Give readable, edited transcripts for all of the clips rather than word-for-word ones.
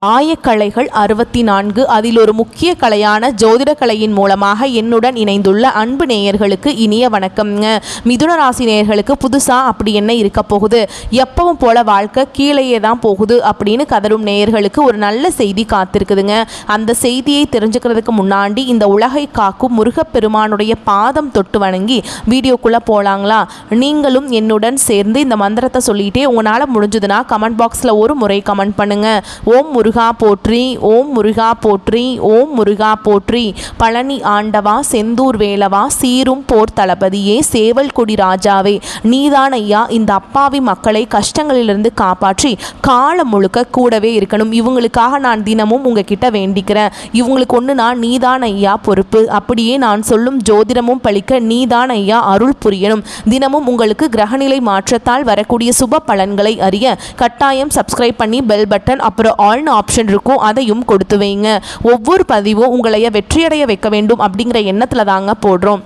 ஆயக்கலைகள் 64 அதில் ஒரு முக்கிய கலையான ஜோதிட கலையின் மூலமாக என்னுடன் இணைந்துள்ள அன்பு நேயர்களுக்கு இனிய வணக்கம்ங்க. மிதுன ராசி நேயர்களுக்கு புதுசாக அப்படி என்ன இருக்க போகுது, எப்பவும் போல வாழ்க்கை கீழேயே தான் போகுது அப்படின்னு கதரும் நேயர்களுக்கு ஒரு நல்ல செய்தி காத்திருக்குதுங்க. அந்த செய்தியை தெரிஞ்சுக்கிறதுக்கு முன்னாடி இந்த உலகை காக்கும் முருகப்பெருமானுடைய பாதம் தொட்டு வணங்கி வீடியோக்குள்ளே போகலாங்களா? நீங்களும் என்னுடன் சேர்ந்து இந்த மந்திரத்தை சொல்லிகிட்டே உங்களால் முடிஞ்சதுன்னா கமெண்ட் பாக்ஸில் ஒரு முறை கமெண்ட் பண்ணுங்கள். ஓம் முருகா போற்றி, ஓம் முருகா போற்றி, ஓம் முருகா போற்றி. பழனி ஆண்டவா, செந்தூர் வேலவா, சீரும் போர் தளபதியே, சேவல் கொடி ராஜாவே, நீதான் ஐயா இந்த அப்பாவி மக்களை கஷ்டங்களிலிருந்து காப்பாற்றி காலம் முழுக்க கூடவே இருக்கணும். இவங்களுக்காக நான் தினமும் உங்ககிட்ட வேண்டிக்கிறேன். இவங்களுக்கு ஒன்றுனா நீதான் ஐயா பொறுப்பு. அப்படியே நான் சொல்லும் ஜோதிடமும் பழிக்க நீதான் ஐயா அருள் புரியணும். தினமும் உங்களுக்கு கிரகநிலை மாற்றத்தால் வரக்கூடிய சுப பலன்களை அறிய கட்டாயம் சப்ஸ்கிரைப் பண்ணி பெல் பட்டன் அப்புறம் ஆல்னு ஆப்ஷன் இருக்கும், அதையும் கொடுத்து வைங்க. ஒவ்வொரு பதிவும் உங்களைய வெற்றியடைய வைக்க வேண்டும் அப்படிங்கிற எண்ணத்தில் தாங்க போடுறோம்.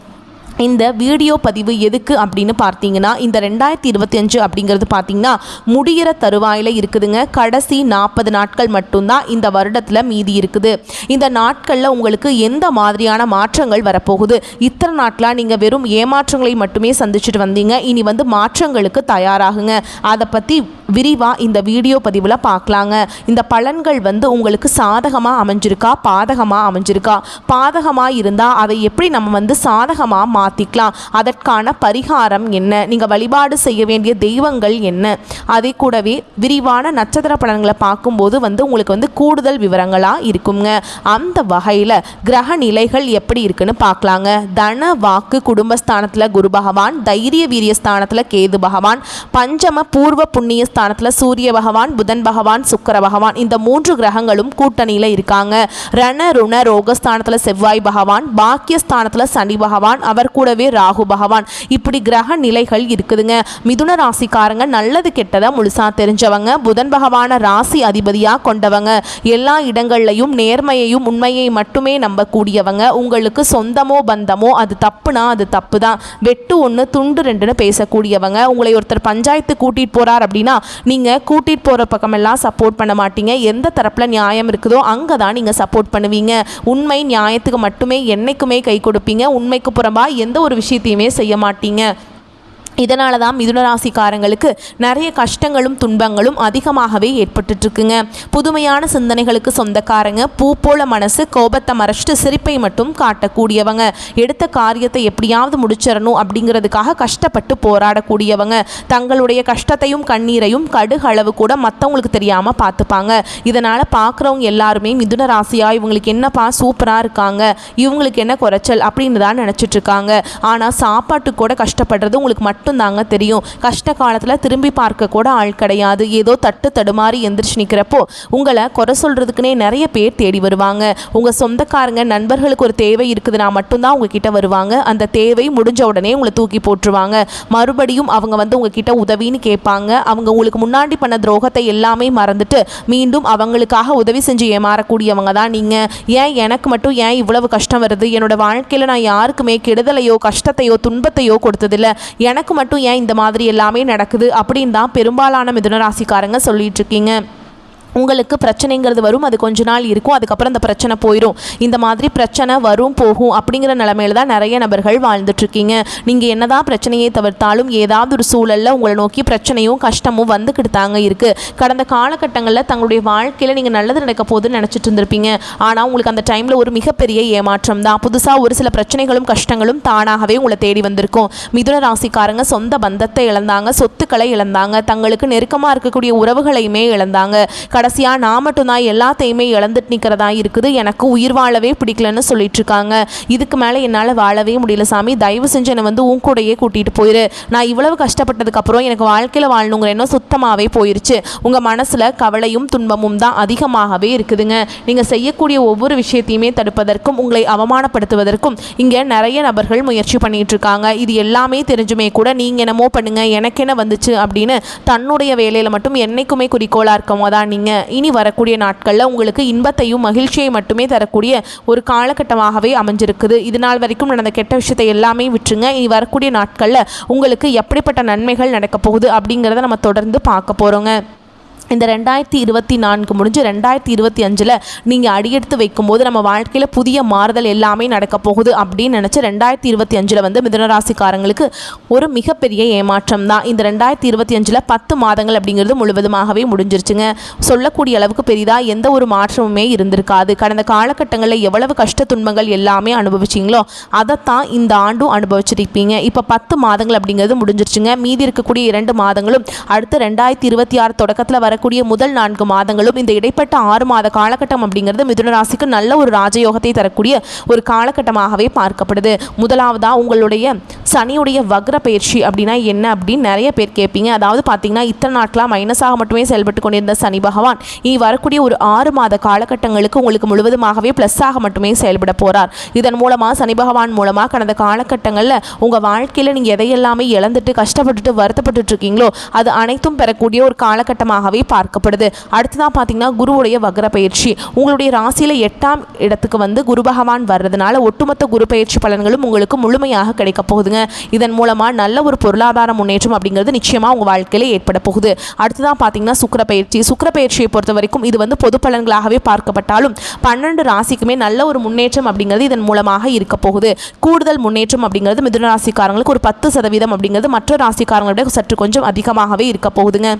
இந்த வீடியோ பதிவு எதுக்கு அப்படின்னு பார்த்தீங்கன்னா, இந்த 2025 அப்படிங்கிறது பார்த்தீங்கன்னா முடிகிற தருவாயில் இருக்குதுங்க. கடைசி 40 நாட்கள் மட்டும்தான் இந்த வருடத்தில் மீதி இருக்குது. இந்த நாட்களில் உங்களுக்கு எந்த மாதிரியான மாற்றங்கள் வரப்போகுது? இத்தனை நாட்களாக நீங்கள் வெறும் ஏமாற்றங்களை மட்டுமே சந்திச்சுட்டு வந்தீங்க. இனி மாற்றங்களுக்கு தயாராகுங்க. அதை பற்றி விரிவாக இந்த வீடியோ பதிவில் பார்க்கலாங்க. இந்த பலன்கள் உங்களுக்கு சாதகமாக அமைஞ்சிருக்கா, பாதகமாக அமைஞ்சிருக்கா? பாதகமாக இருந்தால் அதை எப்படி நம்ம சாதகமாக மாற்றிக்கலாம்? அதற்கான பரிகாரம் என்ன? நீங்கள் வழிபாடு செய்ய வேண்டிய தெய்வங்கள் என்ன? அதை கூடவே விரிவான நட்சத்திர பலன்களை பார்க்கும்போது உங்களுக்கு கூடுதல் விவரங்களாக இருக்குங்க. அந்த வகையில் கிரக நிலைகள் எப்படி இருக்குன்னு பார்க்கலாங்க. தன வாக்கு குடும்பஸ்தானத்தில் குரு பகவான், தைரிய வீரிய ஸ்தானத்தில் கேது பகவான், பஞ்சம பூர்வ புண்ணிய ஸ்தானத்தில் சூரிய பகவான், புதன் பகவான், சுக்கிர பகவான், இந்த 3 கிரகங்களும் கூட்டணியில் இருக்காங்க. ரண ருண ரோகஸ்தானத்தில் செவ்வாய் பகவான், பாக்கியஸ்தானத்தில் சனி பகவான், அவர் கூடவே ராகு பகவான். இப்படி கிரக நிலைகள் இருக்குதுங்க. மிதுன ராசிக்காரங்க நல்லது கெட்டதை முழுசா தெரிஞ்சவங்க, புதன் பகவான ராசி அதிபதியாக கொண்டவங்க, எல்லா இடங்கள்லையும் நேர்மையையும் உண்மையை மட்டுமே நம்பக்கூடியவங்க. உங்களுக்கு சொந்தமோ பந்தமோ அது தப்புனா அது தப்பு தான், வெட்டு 1 துண்டு 2ன்னு பேசக்கூடியவங்க. உங்களை ஒருத்தர் பஞ்சாயத்து கூட்டிகிட்டு போகிறார் அப்படின்னா நீங்கள் கூட்டிகிட்டு போகிற பக்கமெல்லாம் சப்போர்ட் பண்ண மாட்டீங்க. எந்த தரப்பில் நியாயம் இருக்குதோ அங்கே தான் நீங்கள் சப்போர்ட் பண்ணுவீங்க. உண்மை நியாயத்துக்கு மட்டுமே என்னைக்குமே கை கொடுப்பீங்க. உண்மைக்கு புறம்பா எந்த ஒரு விஷயத்தையுமே செய்ய மாட்டீங்க. இதனால தான் மிதுன ராசிக்காரங்களுக்கு நிறைய கஷ்டங்களும் துன்பங்களும் அதிகமாகவே ஏற்பட்டுருக்குங்க. புதுமையான சிந்தனைகளுக்கு சொந்தக்காரங்க, பூ போல மனசு, கோபத்தை மறைச்சிட்டு சிரிப்பை மட்டும் காட்டக்கூடியவங்க, எடுத்த காரியத்தை எப்படியாவது முடிச்சிடணும் அப்படிங்கிறதுக்காக கஷ்டப்பட்டு போராடக்கூடியவங்க, தங்களுடைய கஷ்டத்தையும் கண்ணீரையும் கடுகளவு கூட மற்றவங்களுக்கு தெரியாமல் பார்த்துப்பாங்க. இதனால் பார்க்குறவங்க எல்லாருமே மிதுன ராசியாக இவங்களுக்கு என்னப்பா சூப்பராக இருக்காங்க, இவங்களுக்கு என்ன குறைச்சல் அப்படின்னு தான் நினச்சிட்ருக்காங்க. ஆனால் சாப்பாட்டுக்கு கூட கஷ்டப்படுறது உங்களுக்கு மட்டும் தாங்க தெரியும். கஷ்ட காலத்தில் திரும்பி பார்க்க கூட ஆள் கிடையாது. ஏதோ தட்டு தடுமாறி எந்திரிச்சு நிற்கிறப்போ உங்களை குறை சொல்கிறதுக்குனே நிறைய பேர் தேடி வருவாங்க. உங்கள் சொந்தக்காரங்க நண்பர்களுக்கு ஒரு தேவை இருக்குதுன்னா மட்டும்தான் உங்ககிட்ட வருவாங்க. அந்த தேவை முடிஞ்ச உடனே உங்களை தூக்கி போட்டுருவாங்க. மறுபடியும் அவங்க உங்ககிட்ட உதவின்னு கேட்பாங்க. அவங்க உங்களுக்கு முன்னாடி பண்ண துரோகத்தை எல்லாமே மறந்துட்டு மீண்டும் அவங்களுக்காக உதவி செஞ்சு ஏமாறக்கூடியவங்க தான் நீங்கள். ஏன் எனக்கு மட்டும் ஏன் இவ்வளவு கஷ்டம் வருது? என்னோட வாழ்க்கையில் நான் யாருக்குமே கெடுதலையோ கஷ்டத்தையோ துன்பத்தையோ கொடுத்ததில்லை, எனக்கு மட்டும் ஏன் இந்த மாதிரி எல்லாமே நடக்குது அப்படின்னு தான் பெரும்பாலான மிதுன ராசிக்காரங்க சொல்லிட்டு இருக்கீங்க. உங்களுக்கு பிரச்சனைங்கிறது வரும், அது கொஞ்ச நாள் இருக்கும், அதுக்கப்புறம் அந்த பிரச்சனை போயிடும். இந்த மாதிரி பிரச்சனை வரும் போகும் அப்படிங்கிற நிலைமையில தான் நிறைய நபர்கள் வாழ்ந்துட்டுருக்கீங்க. நீங்கள் என்னதான் பிரச்சனையை தவிர்த்தாலும் ஏதாவது ஒரு சூழலில் உங்களை நோக்கி பிரச்சனையும் கஷ்டமும் வந்துக்கிட்டு தாங்க இருக்குது. கடந்த காலகட்டங்களில் தங்களுடைய வாழ்க்கையில் நீங்கள் நல்லது நடக்க போகுதுன்னு நினச்சிட்டு இருந்திருப்பீங்க. ஆனால் உங்களுக்கு அந்த டைமில் ஒரு மிகப்பெரிய ஏமாற்றம் தான். புதுசாக ஒரு சில பிரச்சனைகளும் கஷ்டங்களும் தானாகவே உங்களை தேடி வந்திருக்கும். மிதுன ராசிக்காரங்க சொந்த பந்தத்தை இழந்தாங்க, சொத்துக்களை இழந்தாங்க, தங்களுக்கு நெருக்கமாக இருக்கக்கூடிய உறவுகளையுமே இழந்தாங்க. கடைசியாக நான் மட்டும்தான் எல்லாத்தையுமே இழந்துட்டு நிற்கிறதா இருக்குது, எனக்கு உயிர் வாழவே பிடிக்கலன்னு சொல்லிட்டு இருக்காங்க. இதுக்கு மேலே என்னால் வாழவே முடியல சாமி, தயவு செஞ்சு என்னை உன் கூடையே கூட்டிகிட்டு போயிரு. நான் இவ்வளவு கஷ்டப்பட்டதுக்கப்புறம் எனக்கு வாழ்க்கையில் வாழணுங்கிற எண்ணம் சுத்தமாகவே போயிருச்சு. உங்கள் மனசில் கவலையும் துன்பமும் தான் அதிகமாகவே இருக்குதுங்க. நீங்கள் செய்யக்கூடிய ஒவ்வொரு விஷயத்தையுமே தடுப்பதற்கும் உங்களை அவமானப்படுத்துவதற்கும் இங்கே நிறைய நபர்கள் முயற்சி பண்ணிகிட்டு இருக்காங்க. இது எல்லாமே தெரிஞ்சுமே கூட நீங்கள் என்னமோ பண்ணுங்கள், எனக்கு என்ன வந்துச்சு அப்படின்னு தன்னுடைய வேலையில் மட்டும் என்னைக்குமே குறிக்கோளாக இருக்கவங்க தான் நீங்கள். இனி வரக்கூடிய நாட்களில் உங்களுக்கு இன்பத்தையும் மகிழ்ச்சியை மட்டுமே தரக்கூடிய ஒரு காலகட்டமாகவே அமைஞ்சிருக்குது. இது நாள் வரைக்கும் நடந்த கெட்ட விஷயத்தை எல்லாமே விட்டுருங்க. இனி வரக்கூடிய நாட்களில் உங்களுக்கு எப்படிப்பட்ட நன்மைகள் நடக்க போகுது அப்படிங்கிறத நம்ம தொடர்ந்து பார்க்க போகிறோங்க. இந்த 2024 முடிஞ்சு 2025 நீங்கள் அடியெடுத்து வைக்கும்போது நம்ம வாழ்க்கையில் புதிய மாறுதல் எல்லாமே நடக்க போகுது அப்படின்னு நினச்சி 2025 வந்து மிதுனராசிக்காரங்களுக்கு ஒரு மிகப்பெரிய ஏமாற்றம் தான். இந்த 2025 10 மாதங்கள் அப்படிங்கிறது முழுவதுமாகவே முடிஞ்சிருச்சுங்க. சொல்லக்கூடிய அளவுக்கு பெரிதாக எந்த ஒரு மாற்றமுமே இருந்திருக்காது. கடந்த காலகட்டங்களில் எவ்வளவு கஷ்ட துன்பங்கள் எல்லாமே அனுபவிச்சிங்களோ அதைத்தான் இந்த ஆண்டும் அனுபவிச்சிருப்பீங்க. இப்போ 10 மாதங்கள் அப்படிங்கிறது முடிஞ்சிருச்சுங்க. மீதி இருக்கக்கூடிய 2 மாதங்களும் அடுத்து 2026 தொடக்கத்தில் வர கூடிய முதல் 4 மாதங்களும் இந்த இடைப்பட்ட 6 மாத காலகட்டம் அப்படிங்கிறது மிதுன ராசிக்கு நல்ல ஒரு ராஜயோகத்தை தரக்கூடிய ஒரு காலகட்டமாகவே பார்க்கப்படுது. முதலாவதா உங்களுடைய சனியுடைய வக்ர பயிற்சி அப்படின்னா என்ன அப்படின்னு நிறைய பேர் கேட்பீங்க. அதாவது பார்த்தீங்கன்னா இத்தனை நாட்களாக மைனஸாக மட்டுமே செயல்பட்டு கொண்டிருந்த சனி பகவான் இனி வரக்கூடிய ஒரு 6 மாத காலகட்டங்களுக்கு உங்களுக்கு முழுவதுமாகவே ப்ளஸ்ஸாக மட்டுமே செயல்பட போகிறார். இதன் மூலமாக சனி பகவான் மூலமாக கடந்த காலகட்டங்களில் உங்கள் வாழ்க்கையில் நீங்கள் எதையெல்லாமே இழந்துட்டு கஷ்டப்பட்டுட்டு வருத்தப்பட்டு இருக்கீங்களோ அது அனைத்தும் பெறக்கூடிய ஒரு காலகட்டமாகவே பார்க்கப்படுது. அடுத்ததான் பார்த்தீங்கன்னா குருவுடைய வக்ர பயிற்சி உங்களுடைய ராசியில் 8ஆம் இடத்துக்கு வந்து குரு பகவான் வர்றதுனால ஒட்டுமொத்த குரு பயிற்சி பலன்களும் உங்களுக்கு முழுமையாக கிடைக்க போகுதுங்க. இதன் மூலமாக நல்ல ஒரு பொருளாதார முன்னேற்றம் அப்படிங்கிறது நிச்சயமாக உங்கள் வாழ்க்கையில் ஏற்பட போகுது. அடுத்ததான் பார்த்தீங்கன்னா சுக்கிர பயிற்சியை பொறுத்த வரைக்கும் இது வந்து பொது பலன்களாகவே பார்க்கப்பட்டாலும் 12 ராசிக்குமே நல்ல ஒரு முன்னேற்றம் அப்படிங்கிறது இதன் மூலமாக இருக்க போகுது. கூடுதல் முன்னேற்றம் அப்படிங்கிறது மிதுன ராசிக்காரங்களுக்கு ஒரு 10% அப்படிங்கிறது மற்ற ராசிக்காரங்களோட சற்று கொஞ்சம் அதிகமாகவே இருக்க போகுதுங்க.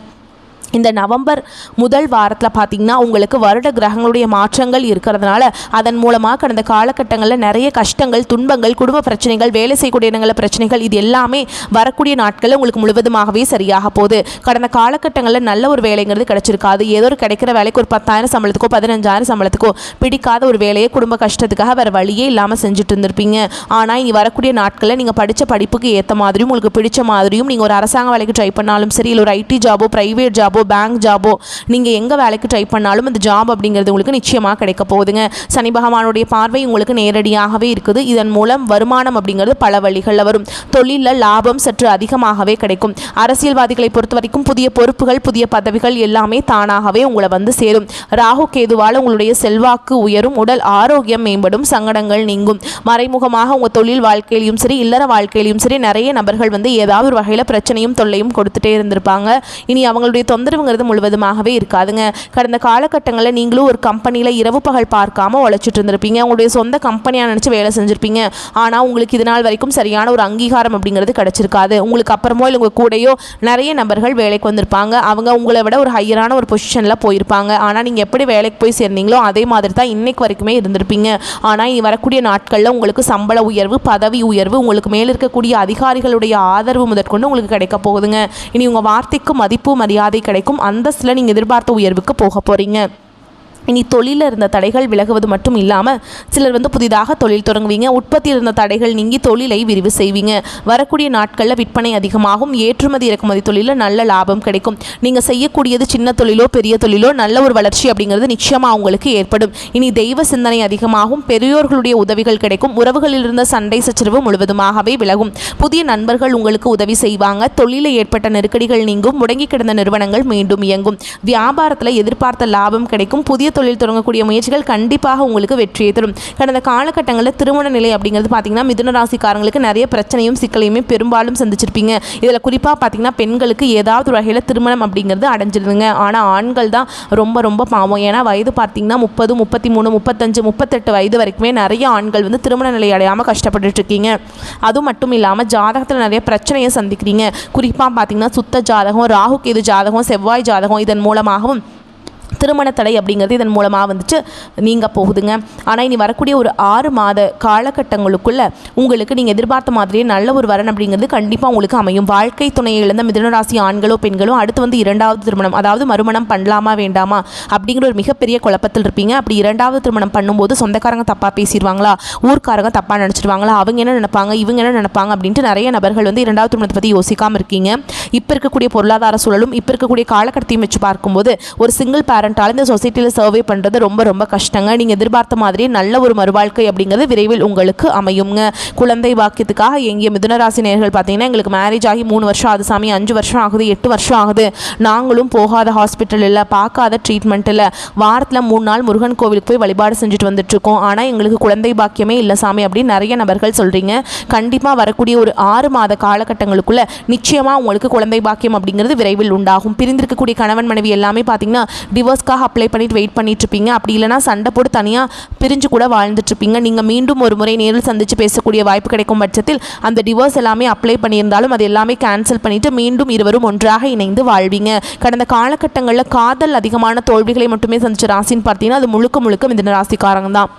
இந்த நவம்பர் முதல் வாரத்தில் பார்த்திங்கன்னா உங்களுக்கு வருட கிரகங்களுடைய மாற்றங்கள் இருக்கிறதுனால அதன் மூலமாக கடந்த காலகட்டங்களில் நிறைய கஷ்டங்கள் துன்பங்கள் குடும்ப பிரச்சனைகள் வேலை செய்யக்கூடிய இடங்களில் பிரச்சனைகள் இது எல்லாமே வரக்கூடிய நாட்களில் உங்களுக்கு முழுவதுமாகவே சரியாக போகுது. கடந்த காலகட்டங்களில் நல்ல ஒரு வேலைங்கிறது கிடைச்சிருக்காது. ஏதோ ஒரு கிடைக்கிற வேலைக்கு ஒரு 10,000 சம்பளத்துக்கோ 15,000 சம்பளத்துக்கோ பிடிக்காத ஒரு வேலையை குடும்ப கஷ்டத்துக்காக வேறு வழியே இல்லாமல் செஞ்சுட்டு இருந்திருப்பீங்க. ஆனால் இனி வரக்கூடிய நாட்களில் நீங்கள் படித்த படிப்புக்கு ஏற்ற மாதிரியும் உங்களுக்கு பிடிச்ச மாதிரியும் நீங்கள் ஒரு அரசாங்க வேலைக்கு ட்ரை பண்ணாலும் சரி இல்லை ஒரு ஐடி ஜாபோ ப்ரைவேட் ஜாபோ பேங்க் ஜாபோ நீங்கள் எங்கே வேலைக்கு ட்ரை பண்ணாலும் அந்த ஜாப் அப்படிங்கிறது உங்களுக்கு நிச்சயமாக கிடைக்க போகுதுங்க. சனி பகவானுடைய பார்வை உங்களுக்கு நேரடியாகவே இருக்குது. இதன் மூலம் வருமானம் அப்படிங்கிறது பல வழிகளில் வரும். தொழிலில் லாபம் சற்று அதிகமாகவே கிடைக்கும். அரசியல்வாதிகளை பொறுத்த வரைக்கும் புதிய பொறுப்புகள் புதிய பதவிகள் எல்லாமே தானாகவே உங்களை வந்து சேரும். ராகு கேதுவால் உங்களுடைய செல்வாக்கு உயரும். உடல் ஆரோக்கியம் மேம்படும். சங்கடங்கள் நீங்கும். மறைமுகமாக உங்கள் தொழில் வாழ்க்கையிலையும் சரி இல்லற வாழ்க்கையிலையும் சரி நிறைய நபர்கள் வந்து ஏதாவது ஒரு வகையில் பிரச்சனையும் தொல்லையும் கொடுத்துட்டே இருந்திருப்பாங்க. இனி அவங்களுடைய தொந்தரவுங்கிறது முழுவதுமாகவே இருக்காதுங்க. கடந்த காலகட்டங்களில் நீங்களும் ஒரு கம்பெனியில் இரவு பகல் பார்க்காம உழைச்சிட்டு இருந்திருப்பீங்க. உங்களுடைய சொந்த கம்பெனியாக நினச்சி வேலை செஞ்சுருப்பீங்க. ஆனால் உங்களுக்கு இது நாள் வரைக்கும் சரியான ஒரு அங்கீகாரம் அப்படிங்கிறது கிடைச்சிருக்காது. உங்களுக்கு அப்புறமோ இல்லை உங்கள் கூடயோ நிறைய நபர்கள் வேலைக்கு வந்திருப்பாங்க. அவங்க உங்களை விட ஒரு ஹையரான ஒரு பொசிஷனில் போயிருப்பாங்க. ஆனால் நீங்கள் எப்படி வேலைக்கு போய் சேர்ந்தீங்களோ அதே மாதிரி தான் இன்னைக்கு வரைக்குமே இருந்திருப்பீங்க. ஆனால் இனி வரக்கூடிய நாட்களில் உங்களுக்கு சம்பள உயர்வு பதவி உயர்வு உங்களுக்கு மேலே இருக்கக்கூடிய அதிகாரிகளுடைய ஆதரவு முதற்கொண்டு உங்களுக்கு கிடைக்க போகுதுங்க. இனி உங்கள் வார்த்தைக்கு மதிப்பு மரியாதை கிடைக்கும். அந்தஸ்தில் நீங்கள் எதிர்பார்த்த உயர்வுக்கு போக போகிறீங்க. இனி தொழிலில் இருந்த தடைகள் விலகுவது மட்டும் இல்லாமல் சிலர் வந்து புதிதாக தொழில் தொடங்குவீங்க. உற்பத்தியில் இருந்த தடைகள் நீங்கி தொழிலை விரிவு செய்வீங்க. வரக்கூடிய நாட்களில் விற்பனை அதிகமாகும். ஏற்றுமதி இறக்குமதி தொழிலில் நல்ல லாபம் கிடைக்கும். நீங்கள் செய்யக்கூடியது சின்ன தொழிலோ பெரிய தொழிலோ நல்ல ஒரு வளர்ச்சி அப்படிங்கிறது நிச்சயமாக உங்களுக்கு ஏற்படும். இனி தெய்வ சிந்தனை அதிகமாகும். பெரியோர்களுடைய உதவிகள் கிடைக்கும். உறவுகளில் இருந்த சண்டை சச்சரவு முழுவதுமாகவே விலகும். புதிய நண்பர்கள் உங்களுக்கு உதவி செய்வாங்க. தொழிலில் ஏற்பட்ட நெருக்கடிகள் நீங்கும். முடங்கி கிடந்த நிறுவனங்கள் மீண்டும் இயங்கும். வியாபாரத்தில் எதிர்பார்த்த லாபம் கிடைக்கும். புதிய தொழில் தொடங்கக்கூடிய முயற்சிகள் கண்டிப்பாக உங்களுக்கு வெற்றியை தரும். கடந்த காலகட்டங்களில் திருமண நிலை அப்படிங்கிறது பார்த்தீங்கன்னா மிதுன ராசிக்காரங்களுக்கு நிறைய பிரச்சனையும் சிக்கலையுமே பெரும்பாலும் சந்திச்சிருப்பீங்க. இதில் குறிப்பாக பார்த்தீங்கன்னா பெண்களுக்கு ஏதாவது ஒரு வகையில் திருமணம் அப்படிங்கிறது அடைஞ்சிருதுங்க. ஆனால் ஆண்கள் தான் ரொம்ப ரொம்ப பாவம். ஏன்னா வயது பார்த்தீங்கன்னா 30 33 35 38 வயது வரைக்குமே நிறைய ஆண்கள் வந்து திருமண நிலை அடையாமல் கஷ்டப்பட்டுட்டு இருக்கீங்க. அதுவும் மட்டும் இல்லாமல் ஜாதகத்தில் நிறைய பிரச்சனையை சந்திக்கிறீங்க. குறிப்பாக பார்த்தீங்கன்னா சுத்த ஜாதகம் ராகு கேது ஜாதகம் செவ்வாய் ஜாதகம் இதன் மூலமாகவும் திருமண தடை அப்படிங்கிறது இதன் மூலமாக வந்துட்டு நீங்கள் போகுதுங்க. ஆனால் இனி வரக்கூடிய ஒரு 6 மாத காலகட்டங்களுக்குள்ள உங்களுக்கு நீங்கள் எதிர்பார்த்த மாதிரியே நல்ல ஒரு வரன் அப்படிங்கிறது கண்டிப்பாக உங்களுக்கு அமையும். வாழ்க்கை துணையை இழந்த மிதுனராசி ஆண்களோ பெண்களோ அடுத்து வந்து 2வது திருமணம் அதாவது மறுமணம் பண்ணலாமா வேண்டாமா அப்படிங்கிற ஒரு மிகப்பெரிய குழப்பத்தில் இருப்பீங்க. அப்படி 2வது திருமணம் பண்ணும்போது சொந்தக்காரங்க தப்பாக பேசிடுவாங்களா ஊர்க்காரங்க தப்பாக நினச்சிடுவாங்களா அவங்க என்ன நினைப்பாங்க இவங்க என்ன நினைப்பாங்க அப்படின்ட்டு நிறைய நபர்கள் வந்து 2வது திருமணத்தை பற்றி யோசிக்காமல் இருக்கீங்க. இப்போ இருக்கக்கூடிய பொருளாதார சூழலும் இப்போ இருக்கக்கூடிய காலகட்டத்தையும் வச்சு பார்க்கும்போது ஒரு சிங்கிள் பேரண்ட் கரண்டால் இந்த சொசைட்டியில் சர்வே பண்ணுறது ரொம்ப ரொம்ப கஷ்டங்க. நீங்கள் எதிர்பார்த்த மாதிரி நல்ல ஒரு மறுவாழ்க்கை அப்படிங்கிறது விரைவில் உங்களுக்கு அமையுங்க. குழந்தை பாக்கியத்துக்காக எங்கிய மிதுனராசி நேயர்கள் பார்த்தீங்கன்னா, எங்களுக்கு மேரேஜ் ஆகி 3 வருஷம் ஆகுது சாமி, 5 வருஷம் ஆகுது, 8 வருஷம் ஆகுது, நாங்களும் போகாத ஹாஸ்பிட்டல் இல்லை, பார்க்காத ட்ரீட்மெண்ட் இல்லை, வாரத்தில் 3 நாள் முருகன் கோவிலுக்கு போய் வழிபாடு செஞ்சுட்டு வந்துட்டுருக்கோம், ஆனால் எங்களுக்கு குழந்தை பாக்கியமே இல்லை சாமி அப்படின்னு நிறைய நபர்கள் சொல்கிறீங்க. கண்டிப்பாக வரக்கூடிய ஒரு 6 மாத காலகட்டங்களுக்குள்ள நிச்சயமாக உங்களுக்கு குழந்தை பாக்கியம் அப்படிங்கிறது விரைவில் உண்டாகும். பிரிந்திருக்கக்கூடிய கணவன் மனைவி எல்லாமே பார்த்தீங்கன்னா டிவோர்ஸ்க்காக அப்ளை பண்ணிட்டு வெயிட் பண்ணிட்டு இருப்பீங்க. அப்படி இல்லைனா சண்டை போட்டு தனியாக பிரிஞ்சு கூட வாழ்ந்துட்டு இருப்பீங்க. நீங்கள் மீண்டும் ஒரு முறை நேரில் சந்தித்து பேசக்கூடிய வாய்ப்பு கிடைக்கும் பட்சத்தில் அந்த டிவோர்ஸ் எல்லாமே அப்ளை பண்ணியிருந்தாலும் அது எல்லாமே கேன்சல் பண்ணிவிட்டு மீண்டும் இருவரும் ஒன்றாக இணைந்து வாழ்வீங்க. கடந்த காலகட்டங்களில் காதல் அதிகமான தோல்விகளை மட்டுமே சந்திச்ச ராசின்னு பார்த்தீங்கன்னா அது முழுக்க முழுக்க மிதுன ராசிக்காரங்க தான்.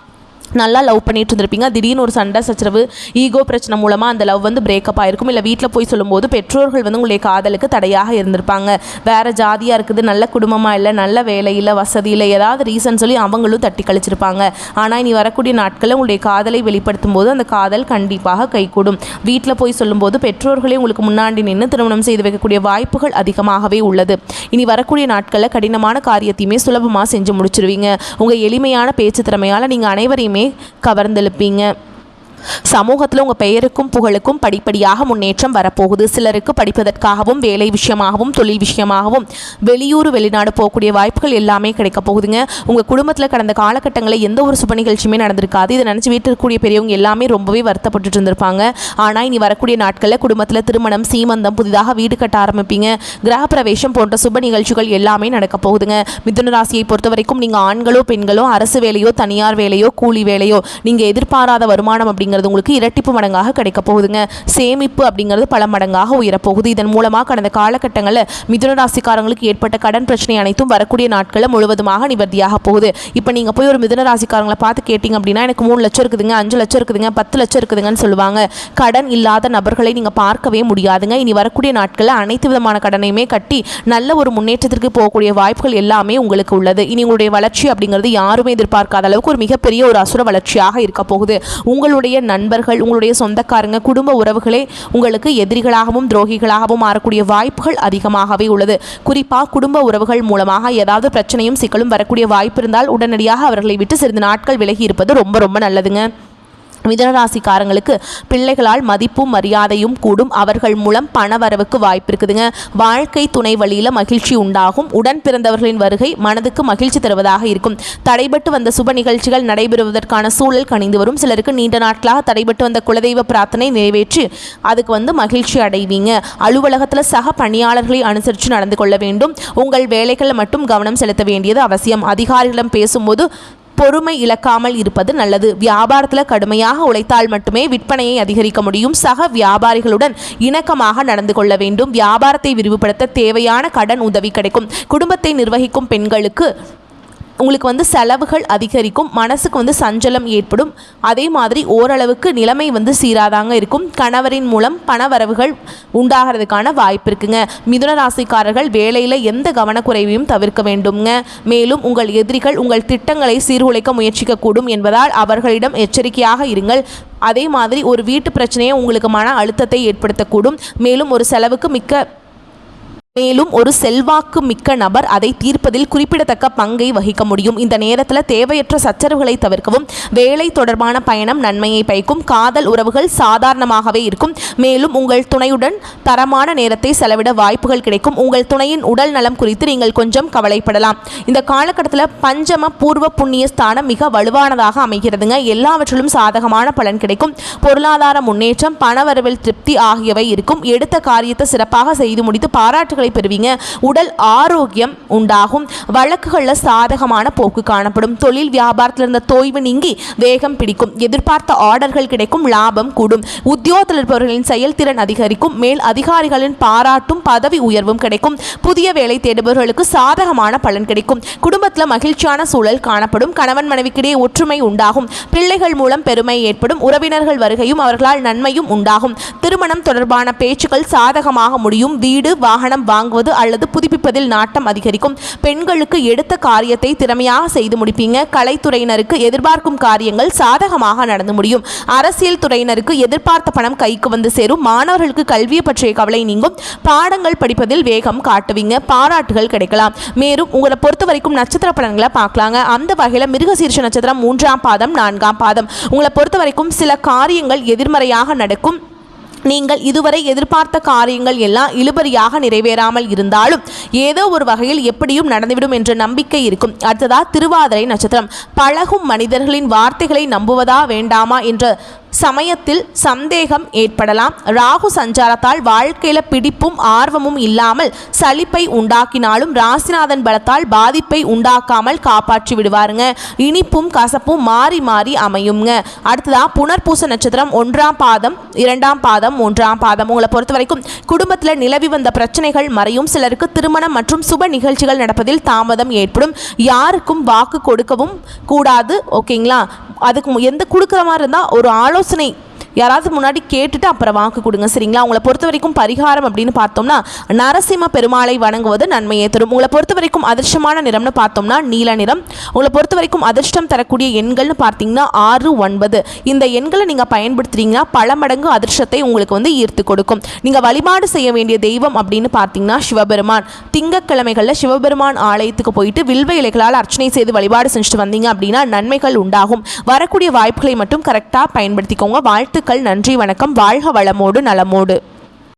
நல்லா லவ் பண்ணிட்டு இருந்திருப்பீங்க. திடீர்னு ஒரு சண்டை சச்சரவு ஈகோ பிரச்சனை மூலமாக அந்த லவ் வந்து பிரேக்கப் ஆகிருக்கும். இல்லை வீட்டில் போய் சொல்லும்போது பெற்றோர்கள் வந்து உங்களுடைய காதலுக்கு தடையாக இருந்திருப்பாங்க. வேறு ஜாதியாக இருக்குது, நல்ல குடும்பமாக இல்லை, நல்ல வேலை இல்லை, வசதி இல்லை, ஏதாவது ரீசன் சொல்லி அவங்களும் தட்டி கழிச்சிருப்பாங்க. ஆனால் இனி வரக்கூடிய நாட்களில் உங்களுடைய காதலை வெளிப்படுத்தும் போது அந்த காதல் கண்டிப்பாக கைகூடும். வீட்டில் போய் சொல்லும்போது பெற்றோர்களே உங்களுக்கு முன்னாடி நின்று திருமணம் செய்து வைக்கக்கூடிய வாய்ப்புகள் அதிகமாகவே உள்ளது. இனி வரக்கூடிய நாட்களில் கடினமான காரியத்தையுமே சுலபமாக செஞ்சு முடிச்சிருவீங்க. உங்கள் எளிமையான பேச்சு திறமையால் நீங்கள் அனைவரையுமே கவர்ந்தெழுப்பீங்க. சமூகத்தில் உங்கள் பெயருக்கும் புகழுக்கும் படிப்படியாக முன்னேற்றம் வரப்போகுது. சிலருக்கு படிப்பதற்காகவும் வேலை விஷயமாகவும் தொழில் விஷயமாகவும் வெளியூர் வெளிநாடு போகக்கூடிய வாய்ப்புகள் எல்லாமே கிடைக்க போகுதுங்க. உங்கள் குடும்பத்தில் கடந்த காலகட்டங்களில் எந்த ஒரு சுப நிகழ்ச்சியுமே நடந்திருக்காது. இதை நினச்சி வீட்டில் இருக்கக்கூடிய பெரியவங்க எல்லாமே ரொம்பவே வருத்தப்பட்டு இருந்திருப்பாங்க. ஆனால் இனி வரக்கூடிய நாட்களில் குடும்பத்தில் திருமணம், சீமந்தம், புதிதாக வீடு கட்ட ஆரம்பிப்பீங்க. கிரகப்பிரவேசம் போன்ற சுப நிகழ்ச்சிகள் எல்லாமே நடக்க போகுதுங்க. மிதுன ராசியை பொறுத்த வரைக்கும் நீங்கள் ஆண்களோ பெண்களோ அரசு வேலையோ தனியார் வேலையோ கூலி வேலையோ நீங்கள் எதிர்பாராத வருமானம் அப்படிங்கிறது உங்களுக்கு இரட்டிப்பு மடங்காக கிடைக்க போகுதுங்க. சேமிப்பு அப்படிங்கிறது பல மடங்காக உயரப்போகுது. இதன் மூலமாக கடந்த காலகட்டங்களில் மிதுன ராசிக்காரங்களுக்கு ஏற்பட்ட கடன் பிரச்சனை அனைத்தும் வரக்கூடிய நாட்களில் முழுவதுமாக நிவர்த்தியாக போகுது. இப்போ நீங்கள் போய் ஒரு மிதுன ராசிக்காரங்களை பார்த்து கேட்டிங்க அப்படின்னா எனக்கு 3 லட்சம் இருக்குதுங்க, 5 லட்சம் இருக்குதுங்க, 10 லட்சம் இருக்குதுங்கன்னு சொல்லுவாங்க. கடன் இல்லாத நபர்களை நீங்கள் பார்க்கவே முடியாதுங்க. இனி வரக்கூடிய நாட்களில் அனைத்து விதமான கடனையுமே கட்டி நல்ல ஒரு முன்னேற்றத்திற்கு போகக்கூடிய வாய்ப்புகள் எல்லாமே உங்களுக்கு உள்ளது. இனி உங்களுடைய வளர்ச்சி அப்படிங்கிறது யாருமே எதிர்பார்க்காத அளவுக்கு ஒரு மிகப்பெரிய ஒரு அசுர வளர்ச்சியாக இருக்க போகுது. உங்களுடைய நண்பர்கள், உங்களுடைய சொந்தக்காரங்க, குடும்ப உறவுகளே உங்களுக்கு எதிரிகளாகவும் துரோகிகளாகவும் மாறக்கூடிய வாய்ப்புகள் அதிகமாகவே உள்ளது. குறிப்பாக குடும்ப உறவுகள் மூலமாக ஏதாவது பிரச்சனையும் சிக்கலும் வரக்கூடிய வாய்ப்பு இருந்தால் உடனடியாக அவர்களை விட்டு சிறிது நாட்கள் விலகி இருப்பது ரொம்ப ரொம்ப நல்லதுங்க. மிதுனராசிக்காரங்களுக்கு பிள்ளைகளால் மதிப்பும் மரியாதையும் கூடும். அவர்கள் மூலம் பணவரவுக்கு வாய்ப்பு இருக்குதுங்க. வாழ்க்கை துணை வழியில் மகிழ்ச்சி உண்டாகும். உடன் பிறந்தவர்களின் வருகை மனதுக்கு மகிழ்ச்சி தருவதாக இருக்கும். தடைபட்டு வந்த சுப நிகழ்ச்சிகள் நடைபெறுவதற்கான சூழல் கணிந்து வரும். சிலருக்கு நீண்ட நாட்களாக தடைபட்டு வந்த குலதெய்வ பிரார்த்தனை நிறைவேற்றி அதுக்கு மகிழ்ச்சி அடைவீங்க. அலுவலகத்தில் சக பணியாளர்களை அனுசரித்து நடந்து கொள்ள வேண்டும். உங்கள் வேலைகளில் மட்டும் கவனம் செலுத்த வேண்டியது அவசியம். அதிகாரிகளிடம் பேசும்போது பொறுமை இழக்காமல் இருப்பது நல்லது. வியாபாரத்தில் கடுமையாக உழைத்தால் மட்டுமே விற்பனையை அதிகரிக்க முடியும். சக வியாபாரிகளுடன் இணக்கமாக நடந்து கொள்ள வேண்டும். வியாபாரத்தை விரிவுபடுத்த தேவையான கடன் உதவி கிடைக்கும். குடும்பத்தை நிர்வகிக்கும் பெண்களுக்கு உங்களுக்கு செலவுகள் அதிகரிக்கும். மனசுக்கு சஞ்சலம் ஏற்படும். அதே மாதிரி ஓரளவுக்கு நிலைமை சீராதாங்க இருக்கும். கணவரின் மூலம் பணவரவுகள் உண்டாகிறதுக்கான வாய்ப்பு இருக்குங்க. மிதுன ராசிக்காரர்கள் வேலையில் எந்த கவனக்குறைவையும் தவிர்க்க வேண்டுங்க. மேலும் உங்கள் எதிரிகள் உங்கள் திட்டங்களை சீர்குலைக்க முயற்சிக்கக்கூடும் என்பதால் அவர்களிடம் எச்சரிக்கையாக இருங்கள். அதே மாதிரி ஒரு வீட்டு பிரச்சனையை உங்களுக்கு மன அழுத்தத்தை ஏற்படுத்தக்கூடும். மேலும் ஒரு செல்வாக்கு மிக்க நபர் அதை தீர்ப்பதில் குறிப்பிடத்தக்க பங்கை வகிக்க முடியும். இந்த நேரத்தில் தேவையற்ற சச்சரவுகளை தவிர்க்கவும். வேலை தொடர்பான பயணம் நன்மையை பயக்கும். காதல் உறவுகள் சாதாரணமாகவே இருக்கும். மேலும் உங்கள் துணையுடன் தரமான நேரத்தை செலவிட வாய்ப்புகள் கிடைக்கும். உங்கள் துணையின் உடல் நலம் குறித்து நீங்கள் கொஞ்சம் கவலைப்படலாம். இந்த காலகட்டத்தில் பஞ்சம பூர்வ புண்ணிய ஸ்தானம் மிக வலுவானதாக அமைகிறதுங்க. எல்லாவற்றிலும் சாதகமான பலன் கிடைக்கும். பொருளாதார முன்னேற்றம், பணவரவில் திருப்தி ஆகியவை இருக்கும். எடுத்த காரியத்தை சிறப்பாக செய்து முடித்து பாராட்டுகள் பெறுவீங்க. உடல் ஆரோக்கியம் உண்டாகும். வழக்குகளில் சாதகமான போக்கு காணப்படும். தொழில் வியாபாரத்தில் இருந்த தொய்வு நீங்கி வேகம் பிடிக்கும். எதிர்பார்த்த ஆர்டர்கள் கிடைக்கும். லாபம் கூடும். உத்தியோகத்தில் இருப்பவர்களின் செயல்திறன் அதிகரிக்கும். மேல் அதிகாரிகளின் பாராட்டும் பதவி உயர்வும் கிடைக்கும். புதிய வேலை தேடுபவர்களுக்கு சாதகமான பலன் கிடைக்கும். குடும்பத்தில் மகிழ்ச்சியான சூழல் காணப்படும். கணவன் மனைவிக்கிடையே ஒற்றுமை உண்டாகும். பிள்ளைகள் மூலம் பெருமை ஏற்படும். உறவினர்கள் வருகையும் அவர்களால் நன்மையும் உண்டாகும். திருமணம் தொடர்பான பேச்சுக்கள் சாதகமாக முடியும். வீடு வாகனம் வாங்குவது அல்லது புதுப்பிப்பதில் நாட்டம் அதிகரிக்கும். பெண்களுக்கு எடுத்த காரியத்தை திறமையாக செய்து முடிப்பீங்க. கலைத்துறையினருக்கு எதிர்பார்க்கும் காரியங்கள் சாதகமாக நடந்து முடியும். அரசியல் துறையினருக்கு எதிர்பார்த்த பணம் கைக்கு வந்து சேரும். மாணவர்களுக்கு கல்வியை பற்றிய கவலை நீங்கும். பாடங்கள் படிப்பதில் வேகம் காட்டுவீங்க. பாராட்டுகள் கிடைக்கலாம். மேலும் உங்களை பொறுத்த வரைக்கும் நட்சத்திர பலன்களை பார்க்கலாங்க. அந்த வகையில் மிருகசீரிஷ நட்சத்திரம் 3ஆம் பாதம் 4ஆம் பாதம். உங்களை பொறுத்த வரைக்கும் சில காரியங்கள் எதிர்மறையாக நடக்கும். நீங்கள் இதுவரை எதிர்பார்த்த காரியங்கள் எல்லாம் இழுபறியாக நிறைவேறாமல் இருந்தாலும் ஏதோ ஒரு வகையில் எப்படியும் நடந்துவிடும் என்ற நம்பிக்கை இருக்கும். அடுத்ததா திருவாதிரை நட்சத்திரம். பழகும் மனிதர்களின் வார்த்தைகளை நம்புவதா வேண்டாமா என்ற சமயத்தில் சந்தேகம் ஏற்படலாம். ராகு சஞ்சாரத்தால் வாழ்க்கையில் பிடிப்பும் ஆர்வமும் இல்லாமல் சலிப்பை உண்டாக்கினாலும் ராசிநாதன் பலத்தால் பாதிப்பை உண்டாக்காமல் காப்பாற்றி விடுவாருங்க. இனிப்பும் கசப்பும் மாறி மாறி அமையுங்க. அடுத்ததா புனர்பூச நட்சத்திரம் 1ஆம் பாதம் 2ஆம் பாதம் 3ஆம் பாதம். உங்களை பொறுத்த வரைக்கும் குடும்பத்தில் நிலவி வந்த பிரச்சனைகள் மறையும். சிலருக்கு திருமணம் மற்றும் சுப நிகழ்ச்சிகள் நடப்பதில் தாமதம் ஏற்படும். யாருக்கும் வாக்கு கொடுக்கவும் கூடாது. ஓகேங்களா? அதுக்கு எந்த கொடுக்குற மாதிரி இருந்தால் ஒரு ஆலோசனை யாராவது முன்னாடி கேட்டுட்டு அப்புறம் வாக்கு கொடுங்க. சரிங்களா? உங்களை பொறுத்த வரைக்கும் பரிகாரம் அப்படின்னு பார்த்தோம்னா நரசிம்ம பெருமாளை வணங்குவது நன்மையை தரும். உங்களை பொறுத்த வரைக்கும் அதிர்ஷ்டமான நிறம்னு பார்த்தோம்னா நீல நிறம். உங்களை பொறுத்த வரைக்கும் அதிர்ஷ்டம் தரக்கூடிய எண்கள்னு பார்த்தீங்கன்னா 6, 9. இந்த எண்களை நீங்கள் பயன்படுத்துறீங்கன்னா பல மடங்கு அதிர்ஷ்டத்தை உங்களுக்கு வந்து ஈர்த்து கொடுக்கும். நீங்கள் வழிபாடு செய்ய வேண்டிய தெய்வம் அப்படின்னு பார்த்தீங்கன்னா சிவபெருமான். திங்கட்கிழமைகளில் சிவபெருமான் ஆலயத்துக்கு போயிட்டு வில்வ இலைகளால் அர்ச்சனை செய்து வழிபாடு செஞ்சுட்டு வந்தீங்க அப்படின்னா நன்மைகள் உண்டாகும். வரக்கூடிய வாய்ப்புகளை மட்டும் கரெக்டாக பயன்படுத்திக்கோங்க. வாழ்த்து. நன்றி, வணக்கம். வாழ்க வளமோடு நலமோடு.